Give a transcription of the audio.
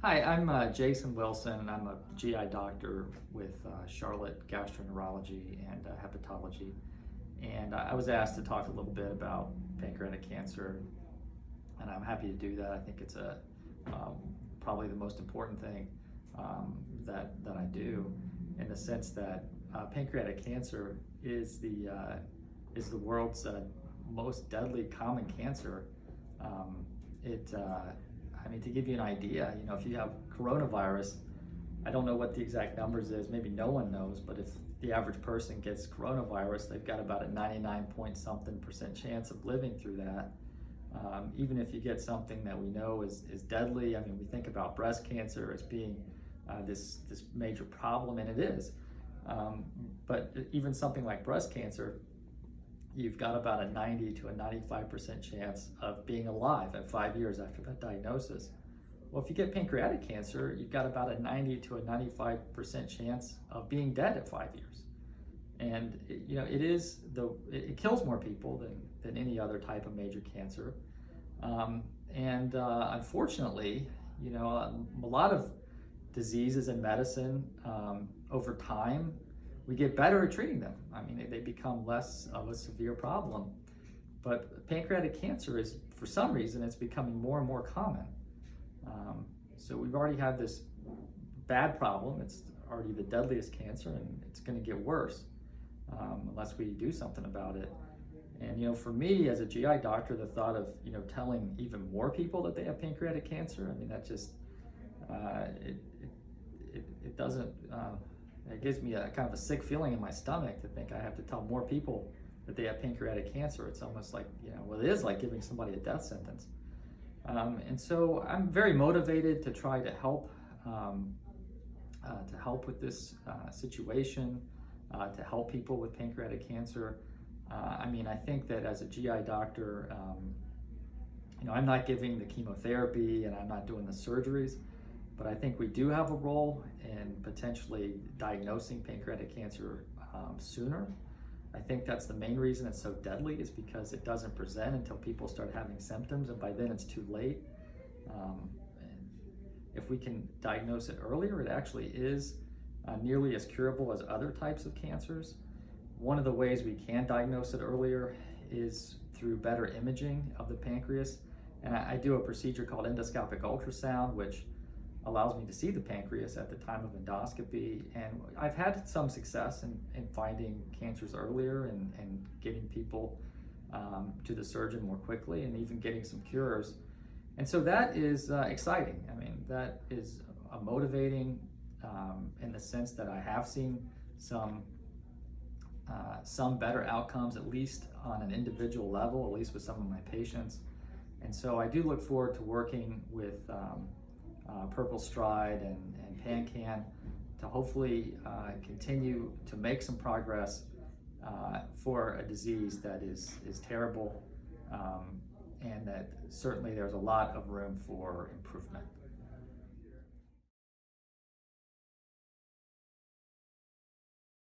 Hi, I'm Jason Wilson. I'm a GI doctor with Charlotte Gastroenterology and Hepatology. And I was asked to talk a little bit about pancreatic cancer, and I'm happy to do that. I think it's um, probably the most important thing that I do, in the sense that pancreatic cancer is the world's most deadly common cancer. Um, it I mean, to give you an idea, if you have coronavirus, I don't know what the exact numbers is, maybe no one knows, but if the average person gets coronavirus, they've got about a 99 point something percent chance of living through that. Even if you get something that we know is deadly, I mean, we think about breast cancer as being this major problem, and it is. But even something like breast cancer, you've got about a 90 to a 95% chance of being alive at 5 years after that diagnosis. Well, if you get pancreatic cancer, you've got about a 90 to a 95% chance of being dead at 5 years. And it kills more people than any other type of major cancer. Unfortunately, a lot of diseases in medicine, over time, we get better at treating them. I mean, they become less of a severe problem. But pancreatic cancer is, for some reason, it's becoming more and more common. So we've already had this bad problem. It's already the deadliest cancer, and it's going to get worse unless we do something about it. And for me as a GI doctor, the thought of telling even more people that they have pancreatic cancer, I mean, that just it doesn't. It gives me a kind of a sick feeling in my stomach to think I have to tell more people that they have pancreatic cancer. It's almost like, well, it is like giving somebody a death sentence. And so I'm very motivated to try to help with this situation, to help people with pancreatic cancer. I mean, I think that as a GI doctor, I'm not giving the chemotherapy and I'm not doing the surgeries, but I think we do have a role in potentially diagnosing pancreatic cancer sooner. I think that's the main reason it's so deadly, is because it doesn't present until people start having symptoms, and by then it's too late. And if we can diagnose it earlier, it actually is nearly as curable as other types of cancers. One of the ways we can diagnose it earlier is through better imaging of the pancreas. And I do a procedure called endoscopic ultrasound, which allows me to see the pancreas at the time of endoscopy. And I've had some success in finding cancers earlier and getting people to the surgeon more quickly, and even getting some cures. And so that is exciting. I mean, that is motivating in the sense that I have seen some better outcomes, at least on an individual level, at least with some of my patients. And so I do look forward to working with PurpleStride and PanCan to hopefully continue to make some progress for a disease that is terrible, and that certainly there's a lot of room for improvement.